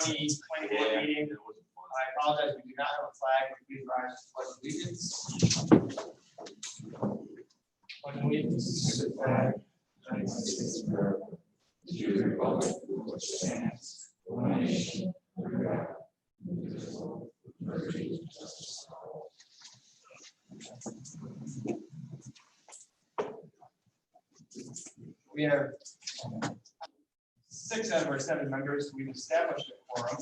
2020 meeting. I apologize, we do not have a flag. Please rise to pledge allegiance. Pledge allegiance to the flag of the United States of America, to the republic for which stands one nation, under God, indivisible, with liberty and justice for all. We have 6 out of our 7 members. We've established a quorum.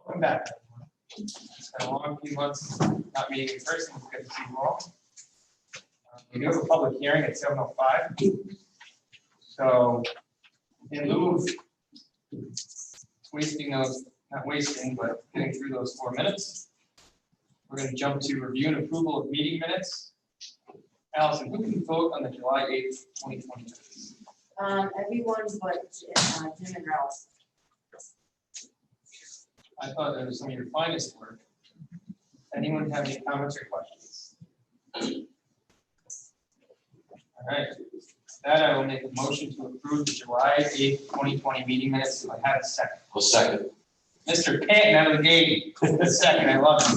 Welcome back, everyone. It's been a long few months not meeting in person. It's good to see you all. We do have a public hearing at 7:05. So, in lieu of wasting those, not wasting, but getting through those 4 minutes, we're going to jump to review and approval of meeting minutes. Allison, who can vote on the July 8th, 2020 minutes? Everyone but Jim and Ralph. I thought that was some of your finest work. Anyone have any comments or questions? All right. With that, I will make a motion to approve the July 8th, 2020 meeting minutes. Do I have a second? I'll second. Mr. Panton out of the gate. A second, I love it.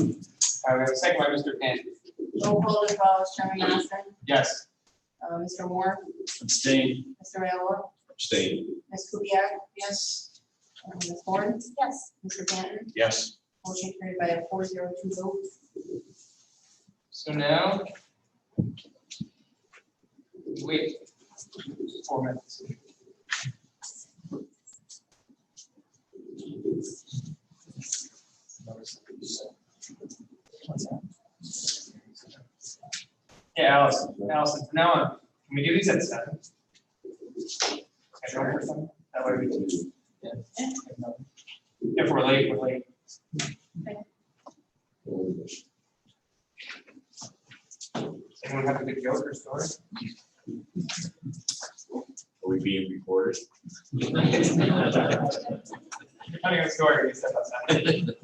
All right, we have a second by Mr. Panton. Roll call as well as Chairman Johnson, Yes. Mr. Moore, Abstain. Mr. Ayala, Abstain. Ms. Kubiak, Yes. Ms. Horn. Yes. Mr. Panton, Yes. motion carried by a 4-0-2 vote. So now, wait 4 minutes. What's that? Yeah, Allison, from now on, can we do these at 7? Schedule for 7? That way we can, yeah. If we're late, we're late. Anyone have a good joke or story? Are we being recorded? Depending on the story, we step outside.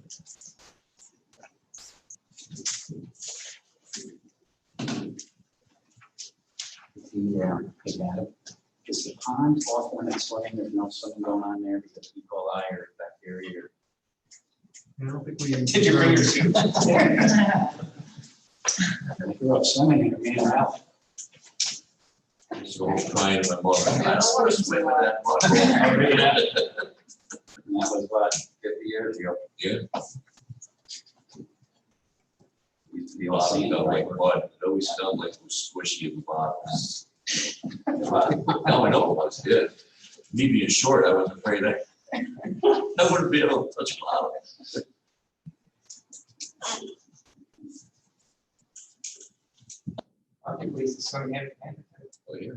Is the pond off when it's swimming? There's no swimming going on there because E. coli or bacteria or. I don't think we. Did you bring your suit? I grew up swimming in me and Ralph. So I was trying my mother. I don't want to swim in that much. And that was what, 50 years ago. Yeah. Used to be It all always seen felt like. like mud. It always felt like it was squishy in the bottom. No, I know it was, yeah. Me being short, I was afraid I wouldn't be able to touch bottom. I think we used to swim hand. Oh, yeah.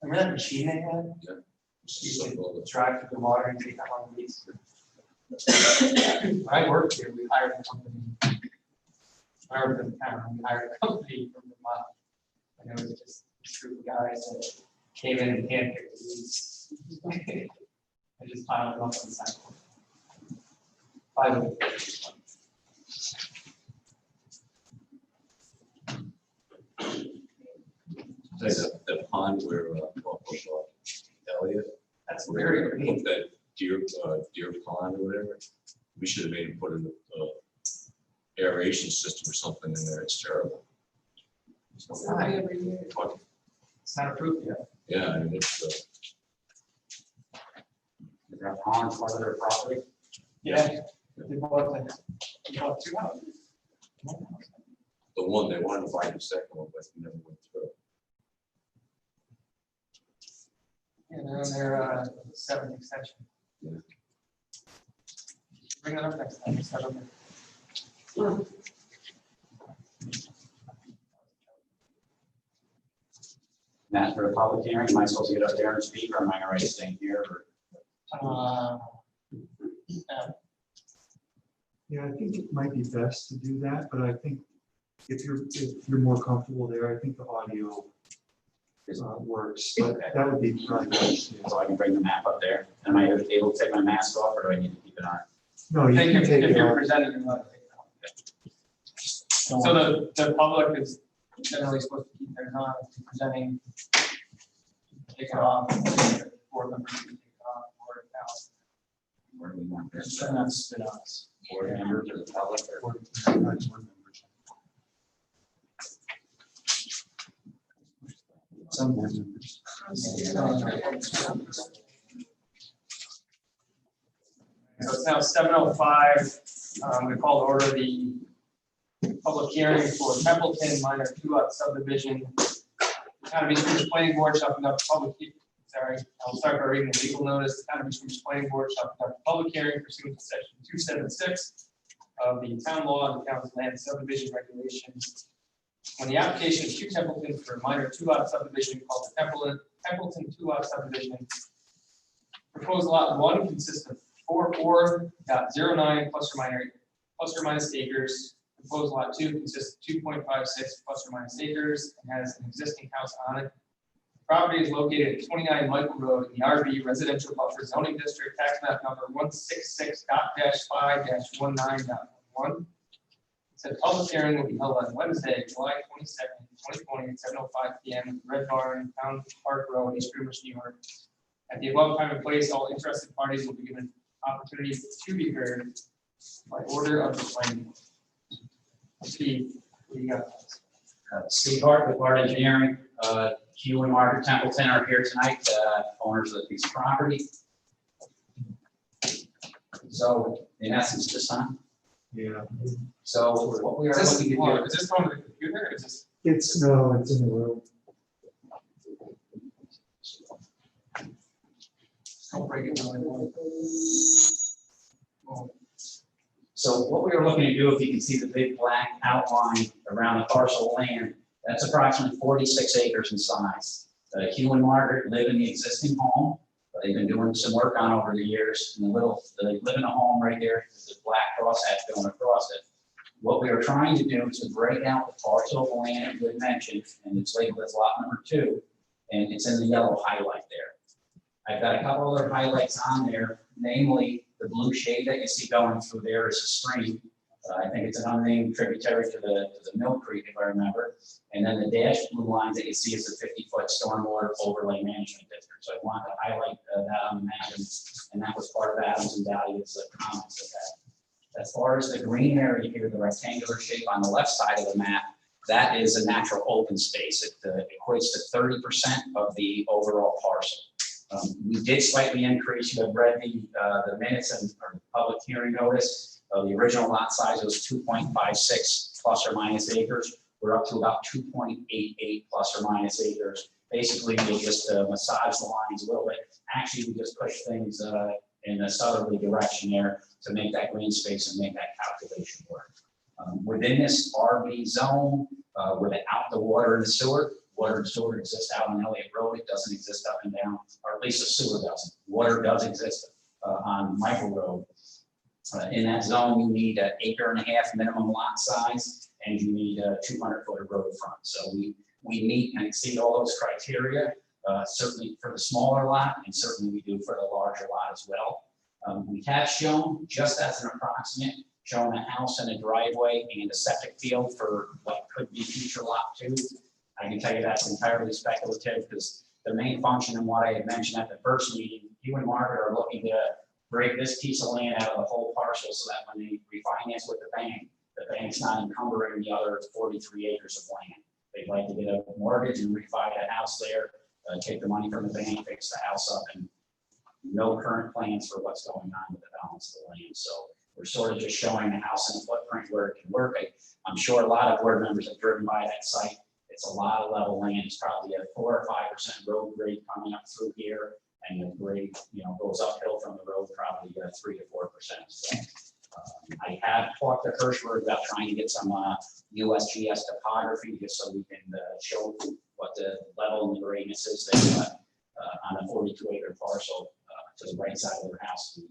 Remember that machine they had? Yeah. You used to drive through the water and take that long piece. When I worked here, we hired a company. When I worked in town, we hired a company from Vermont. And it was just a group of guys that came in and handpicked the weeds. I just piled them up on the sidewalk. 5 minutes. That pond where, Elliot. That's very green. That deer pond or whatever. We should have made him put in the aeration system or something in there. It's terrible. It's not approved yet. Yeah, I mean, it's, Is that pond part of their property? Yeah. They bought 2 houses. the one they wanted to buy the second one, but we never went through. Yeah, they're on their 7th extension. Yeah. Bring that up next time. Just have them. Matt, for the public hearing, am I supposed to get up there and speak, or am I already staying here? Or? Yeah, I think it might be best to do that, but I think if you're more comfortable there, I think the audio works. But Okay. that would be probably best. Yeah. So I can bring the map up there. Am I able to take my mask off, or do I need to keep it on? No, you can take If it you're off. presenting, you want to take it off. So the public is generally supposed to keep theirs on, if you're presenting, take it off, board members can take it off, or it out. Where do we want? And that's been us. Board members or the public or. Some board members. So it's now 7:05. I'm going to call to order the public hearing for Templeton minor 2-lot subdivision. Town of East Ridge Planning Board shall conduct a public, I'll start by reading the legal notice. The Town of East Ridge Planning Board shall conduct a public hearing pursuant to section 276 of the town law and the town's land subdivision regulations. When the application is to Templeton for a minor 2-lot subdivision called the Templeton 2-lot subdivision, proposed lot 1 consists of 44.09 plus or minus acres. Proposed lot 2 consists of 2.56 plus or minus acres and has an existing house on it. Property is located at 29 Michael Road in the RB Residential Buffer Zoning District, tax map number 166.5-19.1. Said public hearing will be held on Wednesday, July 22nd, 2020 at 7:05 p.m. at the Red Barn, Town Park Road, East Rivers, New York. At the above time and place, all interested parties will be given opportunity to be heard by order of the planning board. Steve, what do you got? Steve Hart with Hart Engineering. Hugh and Margaret Templeton are here tonight, owners of the piece of property. So in essence, this time. Yeah, So what we are Is this, looking to do. is this on the computer or is this? it's in the room. Don't break it down. So what we are looking to do, if you can see the big black outline around the parcel of land, that's approximately 46 acres in size. Hugh and Margaret live in the existing home, but they've been doing some work on over the years. And they live in a home right there, there's a black crosshatch going across it. What we are trying to do is to break out the parcel of land you had mentioned, and it's labeled as lot number 2, and it's in the yellow highlight there. I've got a couple other highlights on there, namely the blue shade that you see going through there is a stream. I think it's an unnamed tributary to the Mill Creek, if I remember. And then the dashed blue lines that you see is the 50-foot stormwater overlay management district. So I want to highlight that on the map, and that was part of Adams and Dahlia's comments of that. As far as the green area here, the rectangular shape on the left side of the map, that is a natural open space. It equates to 30% of the overall parcel. We did slightly increase, you have read the minutes and or the public hearing notice. The original lot size was 2.56 plus or minus acres. We're up to about 2.88 plus or minus acres. Basically, we just massage the lines a little bit. Actually, we just push things in a southerly direction there to make that green space and make that calculation work. Within this RB zone, without the water and the sewer, water and sewer exists out on Elliott Road. It doesn't exist up and down, or at least the sewer doesn't. Water does exist on Michael Road. In that zone, you need an 1.5 acre minimum lot size, and you need a 200-foot of road front. So we meet and exceed all those criteria, certainly for the smaller lot, and certainly we do for the larger lot as well. We have shown, just as an approximate, shown a house and a driveway and a septic field for what could be future lot 2. I can tell you that's entirely speculative because the main function and what I had mentioned at the first meeting, you and Margaret are looking to break this piece of land out of the whole parcel so that when they refinance with the bank's not encumbering the other 43 acres of land. They'd like to get a mortgage and refi the house there, take the money from the bank, fix the house up, and no current plans for what's going on with the balance of the land. So we're sort of just showing the house and the footprint where it can work. I'm sure a lot of board members have driven by that site. It's a lot of level land. It's probably a 4 or 5% road grade coming up through here. And the grade, goes uphill from the road probably 3 to 4%. So, I have talked to Hirschberg about trying to get some USGS topography just so we can show what the level and the greatness is there on a 42-acre parcel to the right side of their house. We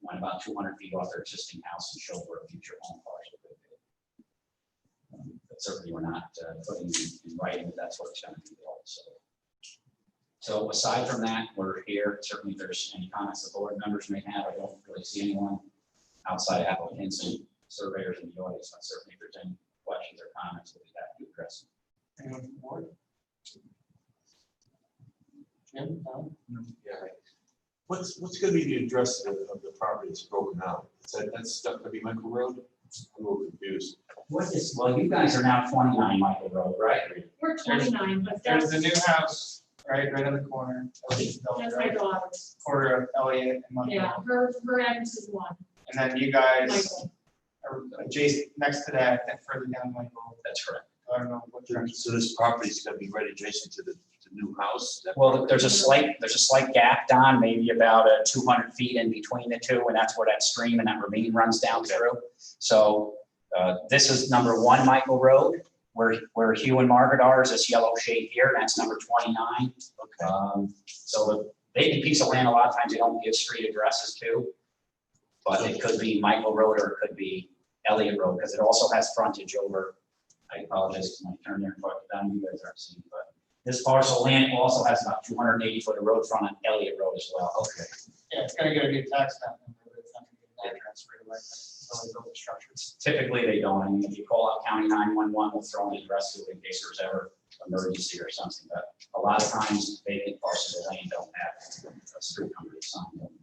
went about 200 feet off their existing house and show where a future home parcel could be. But certainly we're not putting in writing that that's what it's going to be built. So aside from that, we're here. Certainly if there's any comments the board members may have, I don't really see anyone outside applicants and surveyors in the audience, but certainly if there's any questions or comments, we'll be happy to address them. Anyone from the board? Jim, Tom? Yeah. What's gonna be the address of the property that's broken out? That's stuff gonna be Michael Road? I'm a little confused. What is, well, you guys are now 29 Michael Road, right? We're 29, but There's that's, the new house, right on the corner. that's my daughter's. Quarter of Elliott and Monroe. Yeah, her address is one, And then you guys Michael. are adjacent, next to that, and further down Michael. That's correct. I don't know what direction. So this property is gonna be right adjacent to the new house? That Well, property? there's a slight gap, Don, maybe about 200 feet in between the two, and that's where that stream and that ravine runs down through. So this is number 1 Michael Road, where Hugh and Margaret are, is this yellow shade here, that's number 29. Okay. So the vacant piece of land, a lot of times they don't give street addresses to, but it could be Michael Road or it could be Elliott Road, because it also has frontage over, I apologize, when I turn there and talk to Don, you guys aren't seeing, but this parcel of land also has about 280 foot of road front on Elliott Road as well. Okay. Yeah, it's gonna get a new tax map number, but it's not gonna get a land transfer right away. It's only built the structures. Typically, they don't. I mean, if you call out County 911, we'll throw an address to it in case there's ever emergency or something, but a lot of times vacant parcels of land don't have a street number assigned them.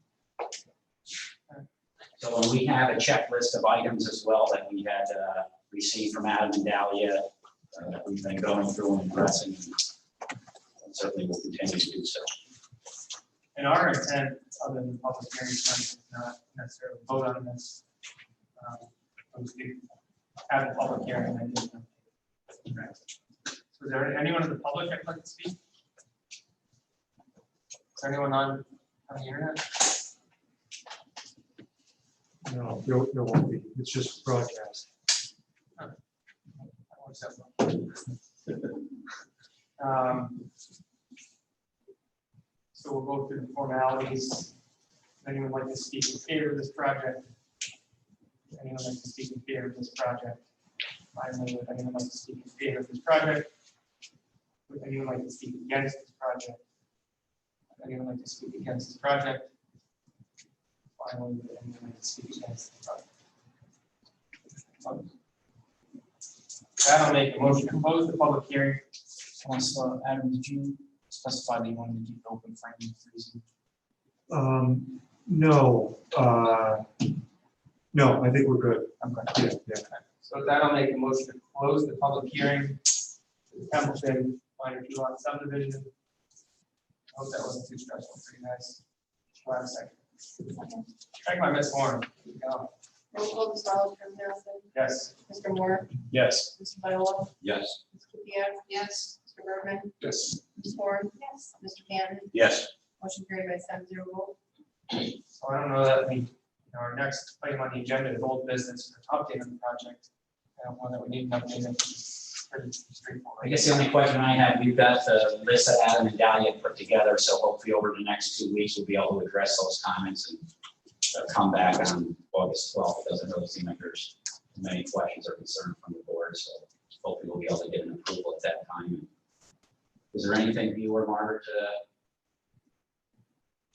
So when we have a checklist of items as well that we had received from Adam and Dahlia, that we've been going through and addressing, and certainly will continue to do so. And our intent, other than public hearing, is not necessarily vote on this. So to speak, have a public hearing. And then right. So is there anyone in the public that'd like to speak? Is there anyone on the internet? No, there won't be. It's just broadcast. So we'll go through the formalities. Anyone like to speak in favor of this project? Anyone like to speak in favor of this project? Finally, would anyone like to speak in favor of this project? Would anyone like to speak against this project? Would anyone like to speak against this project? Finally, would anyone like to speak against this project? That'll make a motion to close the public hearing. Adam, did you specify that you wanted to keep it open for any reason? No, no, I think we're good. Okay. Yeah. So that'll make a motion to close the public hearing. For the Templeton minor 2-lot subdivision. I hope that wasn't too stressful for you guys. Last second. Check my Miss Warren. Here we go. Roll call, Mr. Oliver, Nelson, Yes. Mr. Moore, Yes. Mr. Viola, Yes. Ms. Kupiec. Yes. Mr. Bergman, Yes. Ms. Horn. Yes. Mr. Cannon, Yes. motion carried by 7-0 vote. So I don't know that our next item on the agenda is old business for update on the project. I don't know that we need an update. It's pretty straightforward. I guess the only question I have, we've got the list that Adam and Dahlia put together, so hopefully over the next 2 weeks, we'll be able to address those comments and come back on August 12th. It doesn't really seem like there's many questions or concerns from the board, so hopefully we'll be able to get an approval at that time. Is there anything you or Margaret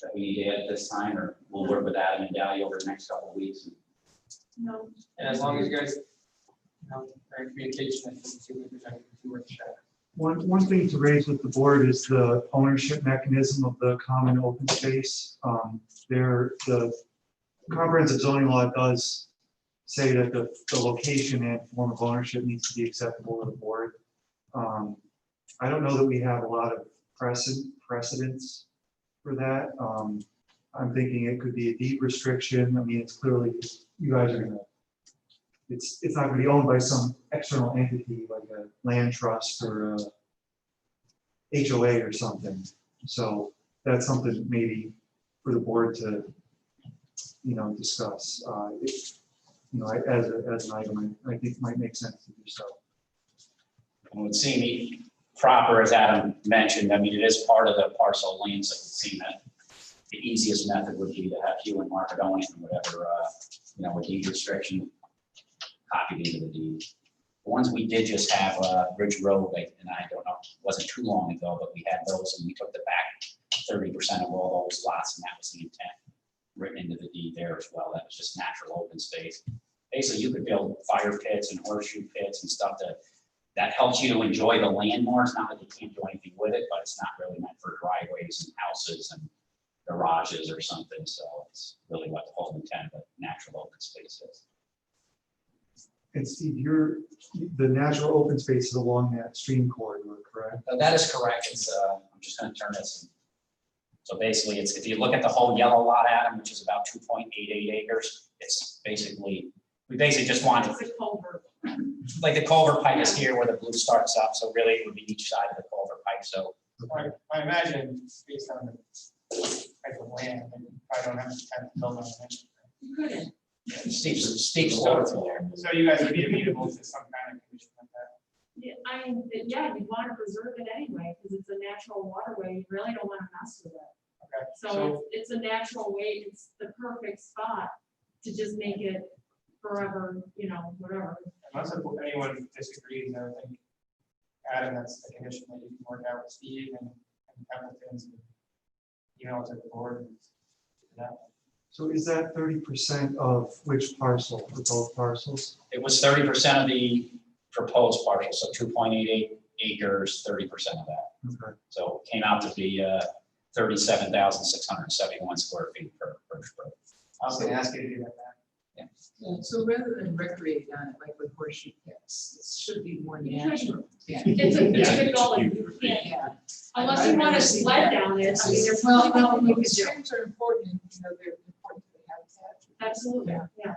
that we need to add at this time, or we'll work with Adam and Dahlia over the next couple of weeks? No. And as long as you guys, are in communication, I think it's worth sharing. One thing to raise with the board is the ownership mechanism of the common open space. The comprehensive zoning law does say that the location and form of ownership needs to be acceptable to the board. I don't know that we have a lot of precedents for that. I'm thinking it could be a deed restriction. I mean, it's clearly, you guys are gonna, it's not gonna be owned by some external entity like a land trust or a HOA or something. So that's something maybe for the board to, discuss. As an item, I think might make sense to do so. It would seem proper, as Adam mentioned. I mean, it is part of the parcel of land, so it would seem that the easiest method would be to have Hugh and Margaret own it and whatever, a deed restriction copied into the deed. The ones we did just have, Ridge Road, and I don't know, it wasn't too long ago, but we had those and we took the back 30% of all those lots, and that was the intent written into the deed there as well. That was just natural open space. Basically, you could build fire pits and horseshoe pits and stuff that helps you to enjoy the land more. It's not that you can't do anything with it, but it's not really meant for driveways and houses and garage garages or something, so it's really what the whole intent of natural open space is. And Steve, the natural open space is along that stream corridor, correct? That is correct. It's, I'm just gonna turn this. So basically, it's, if you look at the whole yellow lot, Adam, which is about 2.88 acres, it's basically, we basically just want, It's a culvert. like the culvert pipe is here where the blue starts up, so really it would be each side of the culvert pipe, so. I imagine based on the type of land, they probably don't have to build on it. You couldn't. Steep slope there. So you guys would be amenable to some kind of condition like that? Yeah, I mean, yeah, you'd want to preserve it anyway, because it's a natural waterway, you really don't want to mess with it. Okay, So it's a natural way, it's the perfect spot to just make it forever, you know, whatever. unless anyone disagrees, I would think, Adam, that's the condition that you can work out with Steve and Templeton's. Email to the board. And that. So is that 30% of which parcel, for both parcels? It was 30% of the proposed parcel, so 2.88 acres, 30% of that. Okay. So it came out to be 37,671 square feet per foot. I was gonna ask you to do that. Yeah, so rather than recreate on it like with horseshoe pits, it should be more You natural. Yeah. It's a Yeah. difficult, you can't, Yeah. unless you want to sled down it, I mean, there's Well, nothing else you the can do. streams are important, you know, they're important to the habitat. Absolutely, yeah.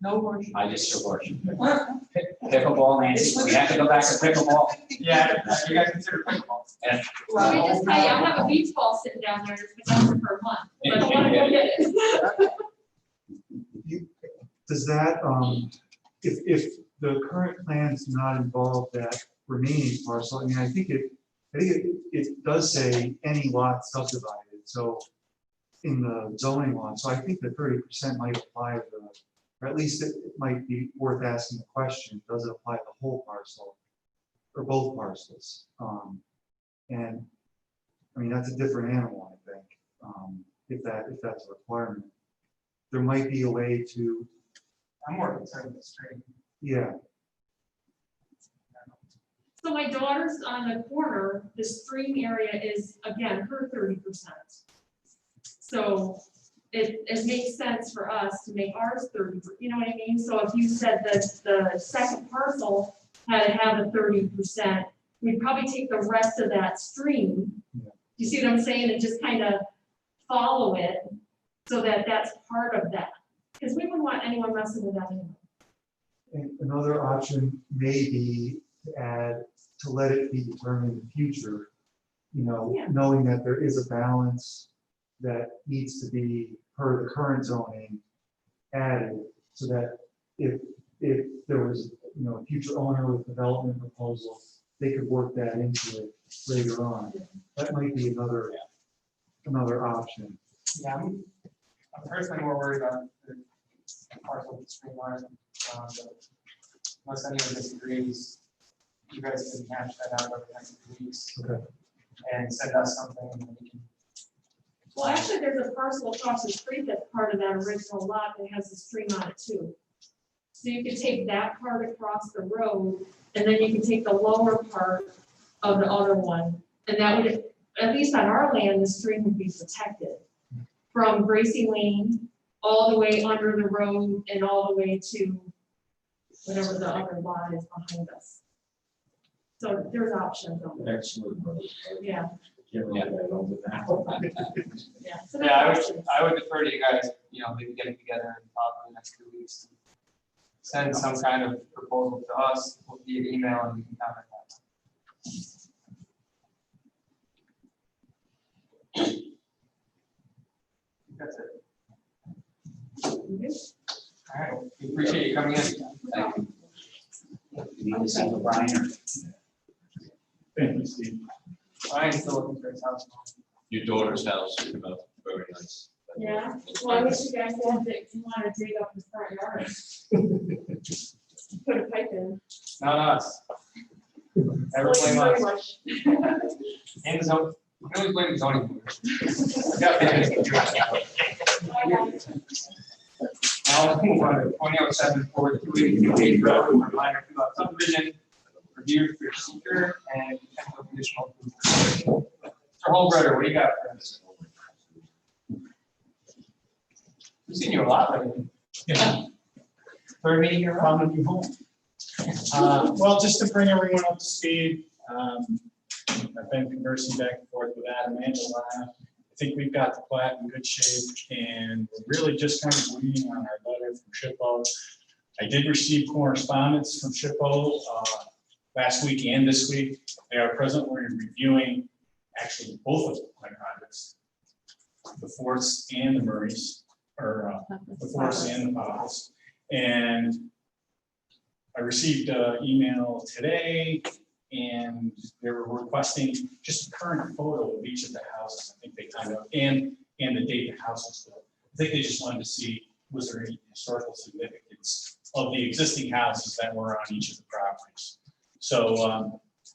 No horseshoe. I just support you. Pickleball, Nancy, we have to go back to pickleball. Yeah, you guys consider pickleball. And So we just, I have a beach ball sitting down there, it's been down there for a month, but I don't want to go get it. Does that, if the current plans do not involve that remaining parcel, I mean, I think it does say any lot subdivided, so in the zoning law, so I think the 30% might apply to, or at least it might be worth asking the question, does it apply to the whole parcel or both parcels? And I mean, that's a different animal, I think, if that's a requirement. There might be a way to, I'm more concerned with the stream. yeah, So my daughter's on the corner, the stream area is, again, her 30%. So it makes sense for us to make ours 30, you know what I mean? So if you said that the second parcel had to have a 30%, we'd probably take the rest of that stream. Yeah. You see what I'm saying? And just kind of follow it so that that's part of that. Because we wouldn't want anyone messing with that anyway. and another option may be to add, to let it be determined in the future, you know, Yeah. knowing that there is a balance that needs to be per the current zoning added, so that if there was, you know, a future owner with development proposal, they could work that into it later on. That might be another option. Yeah, I'm personally more worried about the parcel of streamline. Unless anyone disagrees, you guys can hash that out over the next few weeks Okay. and send us something and we can. Well, actually, there's a parcel across the street that's part of that original lot that has a stream on it too. So you could take that part across the road, and then you can take the lower part of the other one. And that would, at least on our land, the stream would be protected from Gracie Lane all the way under the road and all the way to whatever the other lot is behind us. So there's options on there, Excellent. yeah, Yeah. yeah. So Yeah, there's options. I would defer to you guys, you know, maybe getting together and talk in the next 2 weeks. Send some kind of proposal to us, via email, and we can comment that. That's it. All right, we appreciate you coming in. Thank you. You need to see Brian or? Thank you, Steve. Ryan's still looking for his house. Your daughter's house, came out very nice. Yeah, well, I wish you guys had, if you want to dig up the front yard. Put a pipe in. Not us. Never Thank you blame very us. much. And zone, we can always blame the zoning board. Yeah, they can do it. Now, we'll move on to 2007 forward 282 Page Road, minor two-lot subdivision, review for seeker and potential conditional approval. Mr. Holbrook, what do you got for us? We've seen you a lot lately. Yeah. Third meeting you're on. Found a new home. Well, just to bring everyone up to speed, I've been conversing back and forth with Adam and Alana. I think we've got the plat in good shape, and we're really just kind of waiting on our letter from SHPO. I did receive correspondence from SHPO last week and this week. They are presently reviewing actually both of my projects, the Forts and the Murrays, or the Forts and the Popples. And I received an email today, and they were requesting just a current photo of each of the houses. I think they kind of, and the date the house was built. I think they just wanted to see, was there any historical significance of the existing houses that were on each of the properties. So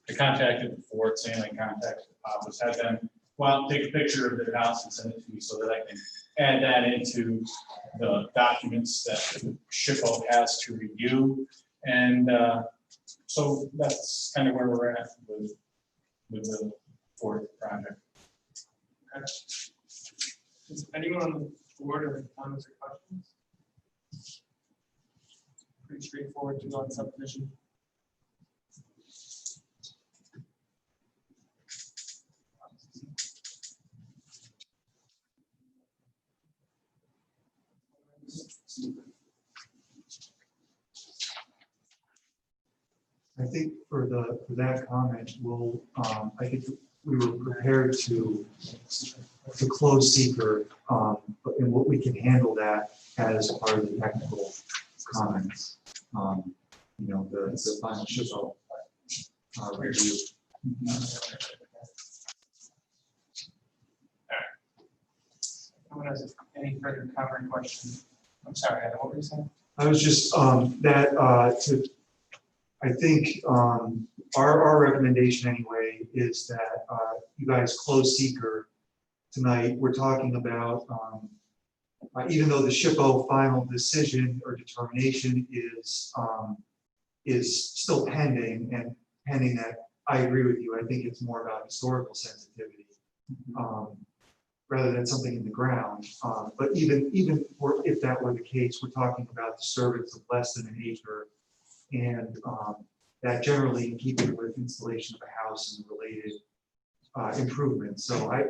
I contacted the Forts and I contacted the Popples, had them, well, take a picture of their house and send it to me so that I can add that into the documents that SHPO has to review. And so that's kind of where we're at with the Fort project. Okay. Does anyone on the board have any comments or questions? Pretty straightforward to go on subdivision. I think for that comment, I think we were prepared to close seeker, but in what we can handle that as part of the technical comments. The final SHPO review. No one has any further comment or question? I'm sorry, Adam, what were you saying? I was just, I think our recommendation anyway is that you guys close seeker tonight. We're talking about, even though the SHPO final decision or determination is still pending, and pending that, I agree with you. I think it's more about historical sensitivity rather than something in the ground. But even if that were the case, we're talking about disturbance of less than an acre. And that generally in keeping with installation of a house and related improvements. So I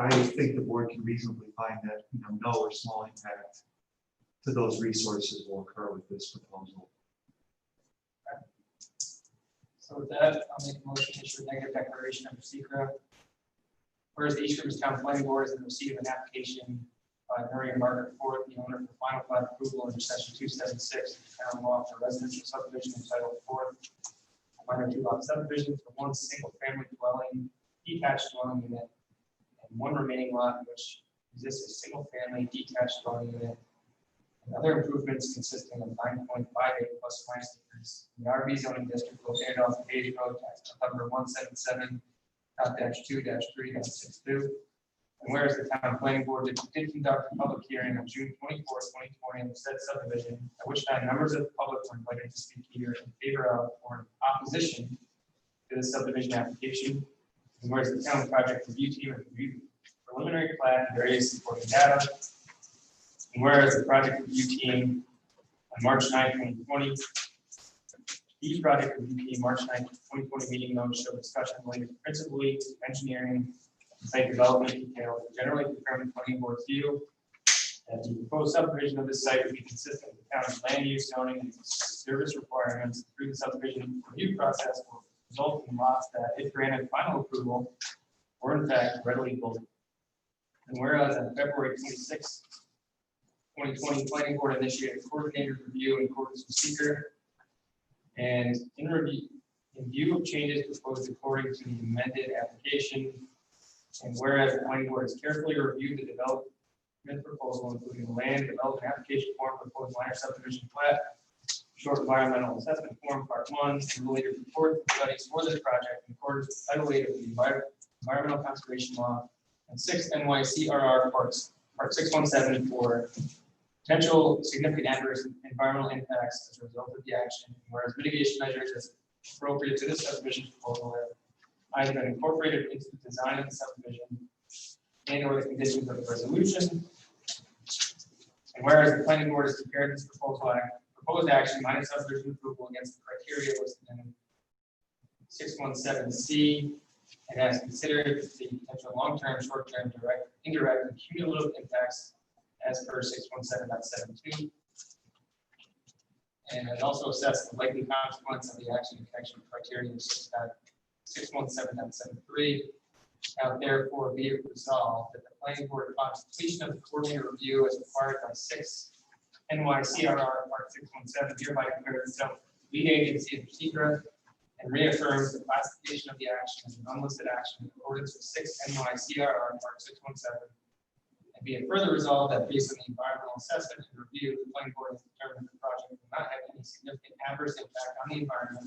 think the board can reasonably find that no or small impact to those resources will occur with this proposal. So with that, I'll make a motion to issue a negative declaration of secret. Whereas the East Rivers Town Planning Board is in receipt of an application by Murray and Margaret Ford, the owner, for final plat approval under section 276 of the town law for residential subdivision entitled Ford, minor 2-lot subdivision for one single family dwelling, detached dwelling unit, and one remaining lot in which exists a single family detached dwelling unit, and other improvements consisting of 9.58 plus minus acres in the RB zoning district located off Page Road, tax number 177.2-3.62. And whereas the town planning board did conduct a public hearing on June 24th, 2020 on the said subdivision, at which time members of the public were invited to speak either in favor of or in opposition to the subdivision application. And whereas the town project review team reviewed preliminary plat and various supporting data. And whereas the project review team on March 9th, 2020, each project review team March 9th, 2020 meeting notes show discussion related principally to engineering and site development details, generally confirming planning board's view that the proposed subdivision of this site would be consistent with the town's land use zoning and service requirements through the subdivision review process will result in lots that, if granted final approval, were in fact readily buildable. And whereas on February 26, 2020, planning board initiated coordinated review in accordance with seeker. And in view of changes proposed according to the amended application, and whereas the planning board has carefully reviewed the development proposal, including the land development application form, proposed minor subdivision plat, short environmental assessment form, part 1, and related reports and studies for this project in accordance with Title 8 of the Environmental Conservation Law and 6 NYCRR Part 617 for potential significant adverse environmental impacts as a result of the action, whereas mitigation measures as appropriate to this subdivision proposal have either been incorporated into the design of the subdivision and or the conditions of the resolution. And whereas the planning board has prepared this proposed action minus subdivision approval against the criteria listed in 617C, and has considered the potential long-term, short-term, direct, indirect, and cumulative impacts as per 617.72. And has also assessed the likely consequence of the action in connection with criteria 617.73. Now therefore be it resolved that the planning board, upon completion of the coordinated review as required by 6 NYCRR Part 617, hereby declares itself lead agency of secret and reaffirms the classification of the action as an unlisted action in accordance with 6 NYCRR Part 617. And be it further resolved that based on the environmental assessment and review, the planning board has determined the project will not have any significant adverse impact on the environment,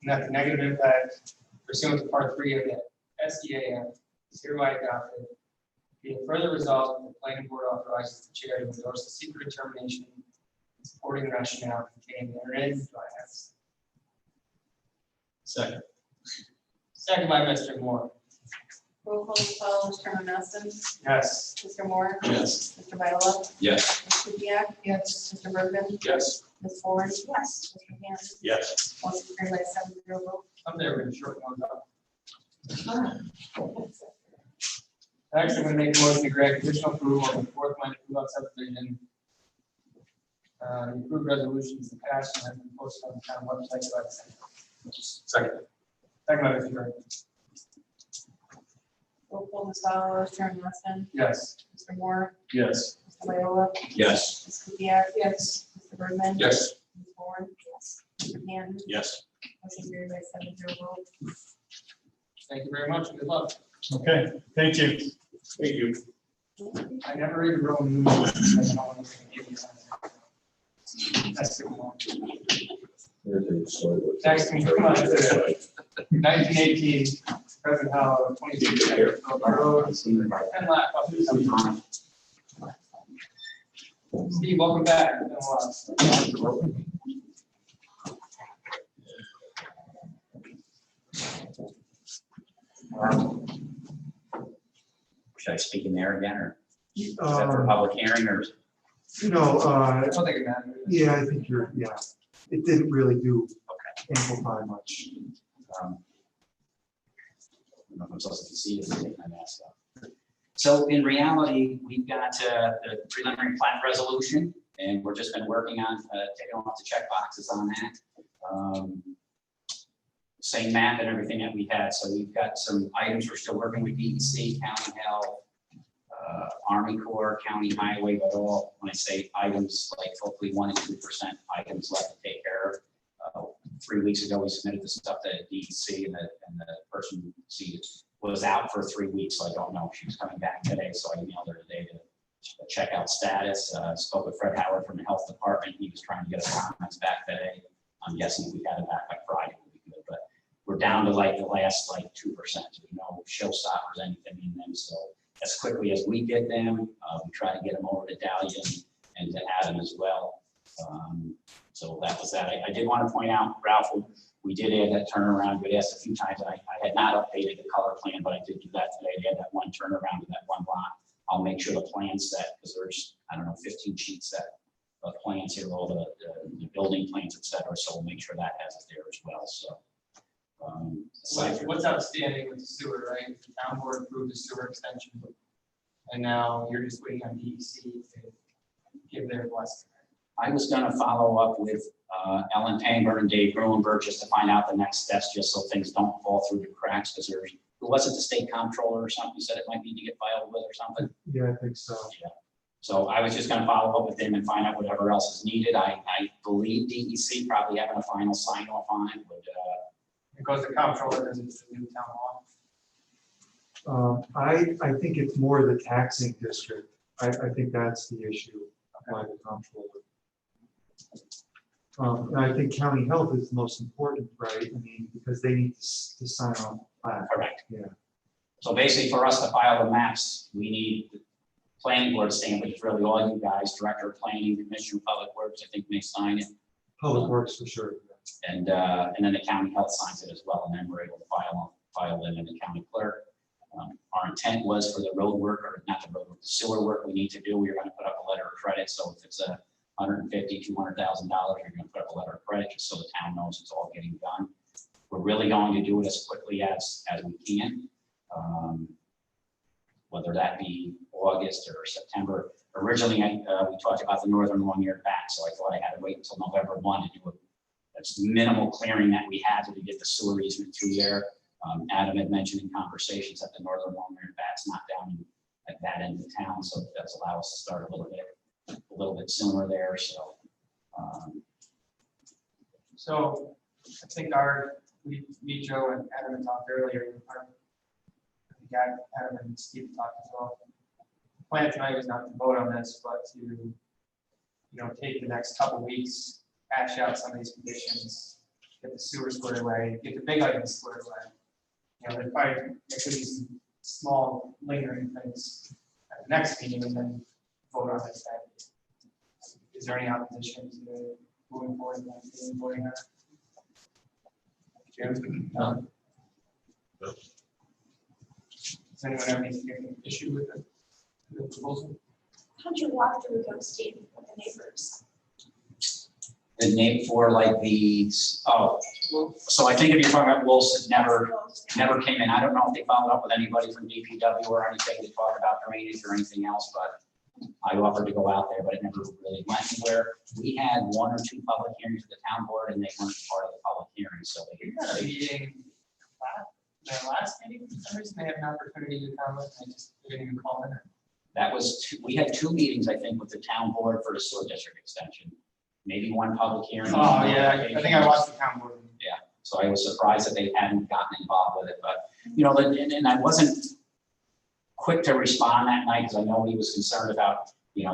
and that the negative impact pursuant to Part 3 of the SDAM is hereby adopted. Be it further resolved that the planning board authorizes the chair to endorse the secret determination and supporting rationale contained therein. Do I have a Second. second by Mr. Moore? Roll call as follows, Chairman Nelson, Yes. Mr. Moore, Yes. Mr. Viola, Yes. Ms. Kupiec, Yes. Mr. Bergman, Yes. Ms. Ford. Yes. Mr. Hannon, Yes. motion carried by 7-0 vote. I'm there with short ones up. Next, I'm going to make a motion to grant conditional approval of the fourth line of subdivision. The approved resolution is attached and has been posted on the town website. Do I have a second? Second. Second by Mr. Bergman. Roll call as follows, Chairman Nelson, Yes. Mr. Moore, Yes. Mr. Viola, Yes. Ms. Kupiec, Yes. Mr. Bergman. Yes. Ms. Ford. Yes. Mr. Hannon, Yes. motion carried by 7-0 vote. Thank you very much. Good luck. Okay, thank you. Thank you. I never read the Roman numerals. I don't know what they give you. That's too long. Next, we come on to 1918, President Howell, 26 Road, and lap up to some. Steve, welcome back. It's been a while. Should I speak in there again, or is that for public hearing, or? I don't think it matters. Yeah, I think it didn't really do amplify much. I don't know if I'm supposed to see it, take my mask off. So in reality, we've got the preliminary plat resolution, and we're just been working on taking off the check boxes on that. Same map and everything that we had. So we've got some items we're still working with DEC, County Health, Army Corps, County Highway, but all, when I say items, like hopefully 1% and 2% items left to take care of. 3 weeks ago, we submitted the stuff to DEC, and the person was out for 3 weeks, so I don't know if she was coming back today, so I emailed her today to check out status. Spoke with Fred Howard from the Health Department. He was trying to get us comments back today. I'm guessing if we got it back by Friday, we'll be good, but we're down to like the last 2%. There's no showstoppers, anything in them, so as quickly as we get them, we try to get them over to Dalian and to Adam as well. So that was that. I did want to point out, Ralph, we did add that turnaround. We asked a few times, and I had not updated the color plan, but I did do that today. They had that one turnaround to that one lot. I'll make sure the plan's set, because there's, 15 sheets set of plans here, all the building plans, et cetera. So we'll make sure that has it there as well. So. What's outstanding with the sewer, right? The town board approved the sewer extension, and now you're just waiting on DEC to give their blessing. I was gonna follow up with Ellen Pangburn and Dave Gruenberg just to find out the next steps, just so things don't fall through the cracks, because who was it, the state comptroller or something, said it might need to get filed with or something? Yeah, I think so. Yeah. So I was just gonna follow up with them and find out whatever else is needed. I believe DEC probably having a final sign off on it would, Because the comptroller is the new town law. I think it's more the taxing district. I think that's the issue by the comptroller. And I think county health is the most important, right? I mean, because they need to sign on. correct. Yeah. So basically for us to file the maps, we need the planning board stamp, which is really all you guys, director of planning, commissioner of public works, I think may sign it. Public works for sure. And then the county health signs it as well, and then we're able to file them in the county clerk. Our intent was for the road work, or not the road work, the sewer work we need to do. We were going to put up a letter of credit, so if it's a $150,000, $200,000, you're gonna put up a letter of credit, just so the town knows it's all getting done. We're really going to do it as quickly as we can. Whether that be August or September. Originally, we talked about the northern long-eared bat, so I thought I had to wait until November 1 to do it. That's minimal clearing that we had to get the sewer easement through there. Adam had mentioned in conversations that the northern long-eared bat's not down at that end of town, so it does allow us to start a little bit sooner there, so. So I think me, Joe, and Adam had talked earlier. I think Adam and Steve talked as well. The plan tonight was not to vote on this, but to, take the next couple weeks, hash out some of these conditions, get the sewer squared away, get the big items squared away. There could be some small lingering things at the next meeting, and then vote on this. Is there any opposition to moving forward and voting on it? Jim? No. Does anyone have any issue with the proposal? How'd you walk through those, Steve, with the neighbors? The name for like the, so I think if you're talking about Wilson, never came in. I don't know if they followed up with anybody from DPW or anything to talk about drainage or anything else, but I offered to go out there, but it never really went anywhere. We had 1 or 2 public hearings with the town board, and they weren't part of the public hearing, so We had a meeting last meeting, for some reason they had an opportunity to comment, I just didn't even call in. that was we had 2 meetings, I think, with the town board for the sewer district extension. Maybe 1 public hearing. Oh, yeah, I think I watched the town board. Yeah, so I was surprised that they hadn't gotten involved with it, but, and I wasn't quick to respond that night, because I know he was concerned about, we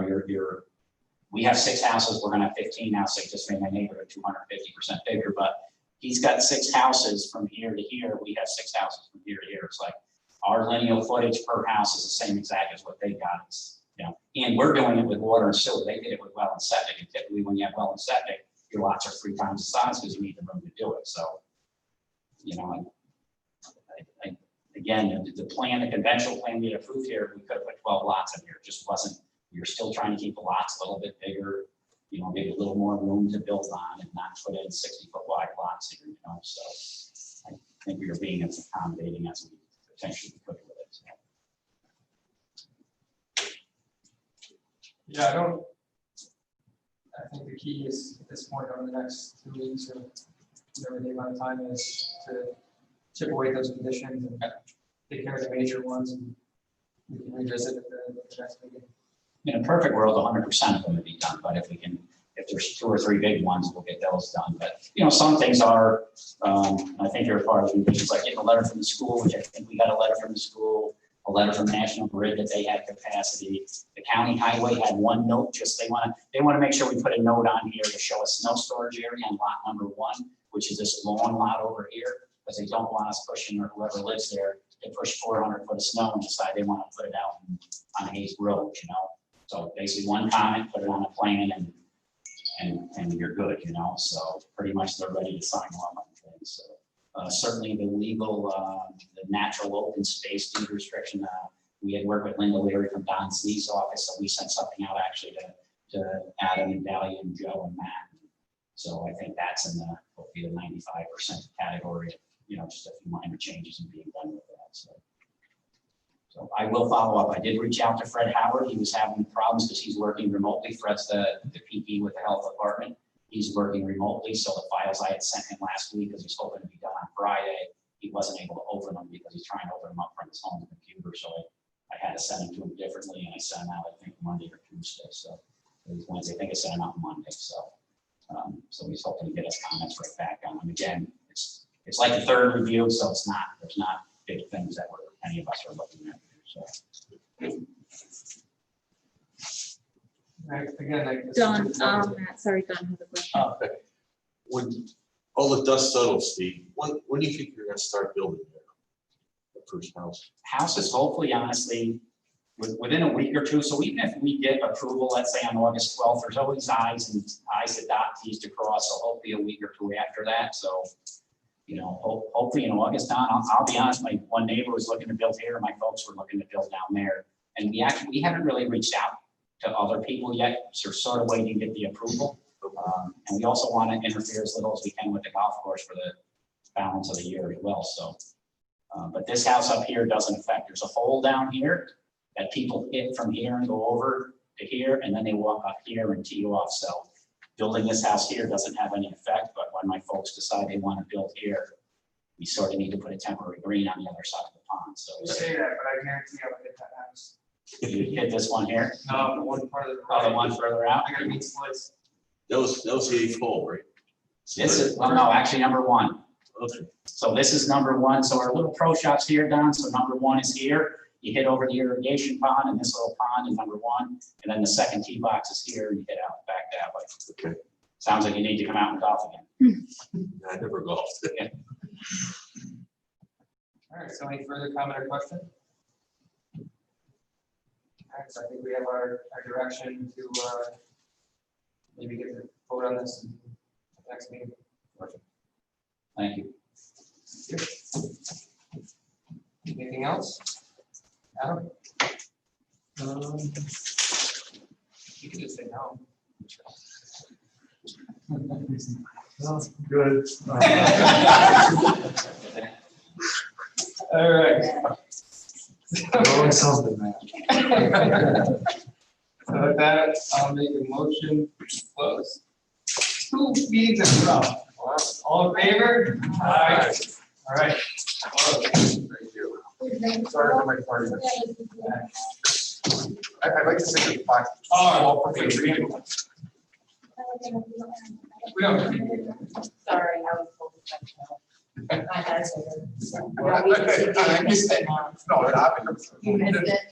have 6 houses, we're gonna have 15 now, so he just made my neighborhood 250% bigger, but he's got 6 houses from here to here, we have 6 houses from here to here. It's like, our lineal footage per house is the same exact as what they got. And we're doing it with water and sewer. They did it with well and septic. And typically, when you have well and septic, your lots are 3 times the size because you need the room to do it. So, again, the plan, the conventional plan we had approved here, we could have put 12 lots in here. It just wasn't. We were still trying to keep the lots a little bit bigger. Maybe a little more room to build on and not put in 60-foot wide lots here. So I think we were being as accommodating as we potentially could with it. So. Yeah, I think the key is at this point over the next 2 weeks or whatever the amount of time is to chip away those conditions and take care of the major ones, and we can revisit it the next meeting. In a perfect world, 100% of them would be done, but if there's 2 or 3 big ones, we'll get those done. But, some things are, I think they're part of the conditions, like getting a letter from the school, which I think we got a letter from the school, a letter from National Grid that they had capacity. The county highway had 1 note, just they want to make sure we put a note on here to show a snow storage area on lot number 1, which is this long lot over here, because they don't want us pushing, or whoever lives there, to push 400 foot of snow and decide they want to put it out on Hayes Road, So basically 1 comment, put it on a plan, and you're good, So pretty much they're ready to sign off on things. So certainly the legal, the natural open space deed restriction. We had worked with Linda Leary from Don C's office, so we sent something out actually to Adam and Dahlia and Joe and Matt. So I think that's in the hopefully the 95% category. Just a few minor changes and being done with that. So I will follow up. I did reach out to Fred Howard. He was having problems because he's working remotely. Fred's the PP with the health department. He's working remotely. So the files I had sent him last week, because he's hoping to be done on Friday, he wasn't able to open them because he's trying to open them up from his home computer. So I had to send them to him differently, and I sent them out, I think, Monday or Tuesday. So it was Wednesday. I think I sent them out Monday. So he's hoping to get us comments right back on them. Again, it's like the 3rd review, so there's not big things that any of us are looking at. So. Right, again, Don, Matt, sorry, Don has a question. Okay. When all the dust settles, Steve, when do you think you're gonna start building the first house? Houses, hopefully, honestly, within a week or 2. So even if we get approval, let's say on August 12th, there's always I's to dot, T's to cross. So hopefully a week or 2 after that. So, hopefully in August, Don, I'll be honest, my one neighbor was looking to build here, and my folks were looking to build down there. And we haven't really reached out to other people yet, so we're sort of waiting to get the approval. And we also want to interfere as little as we can with the golf course for the balance of the year as well, so. But this house up here doesn't affect, there's a hole down here that people hit from here and go over to here, and then they walk up here and tee off, so. Building this house here doesn't have any effect, but when my folks decide they want to build here, we sort of need to put a temporary green on the other side of the pond, so. You say that, but I guarantee I would hit that house. You hit this one here, No, the one part of the. or the one further out. I gotta meet splits. That was the eighth hole, right? This is, well, no, actually number one. Okay. So this is number one. So our little pro shop's here, Don. So number one is here. You hit over the irrigation pond, and this little pond is number one. And then the second tee box is here, and you get out back that way. Okay. Sounds like you need to come out and golf again. I never golfed. All right, so any further comment or question? All right, so I think we have our direction to maybe get the vote on this next meeting. Thank you. Anything else? Adam? You can just say no. Good. All right. Always something, man. So with that, I'll make a motion to close. 2 meetings in a row. All in favor? Aye. All right. Thank you. Sorry for my party. I'd like to say goodbye. Oh, okay. We don't. Sorry, I was full of. My dad's. I missed it. No, it happened. You missed it.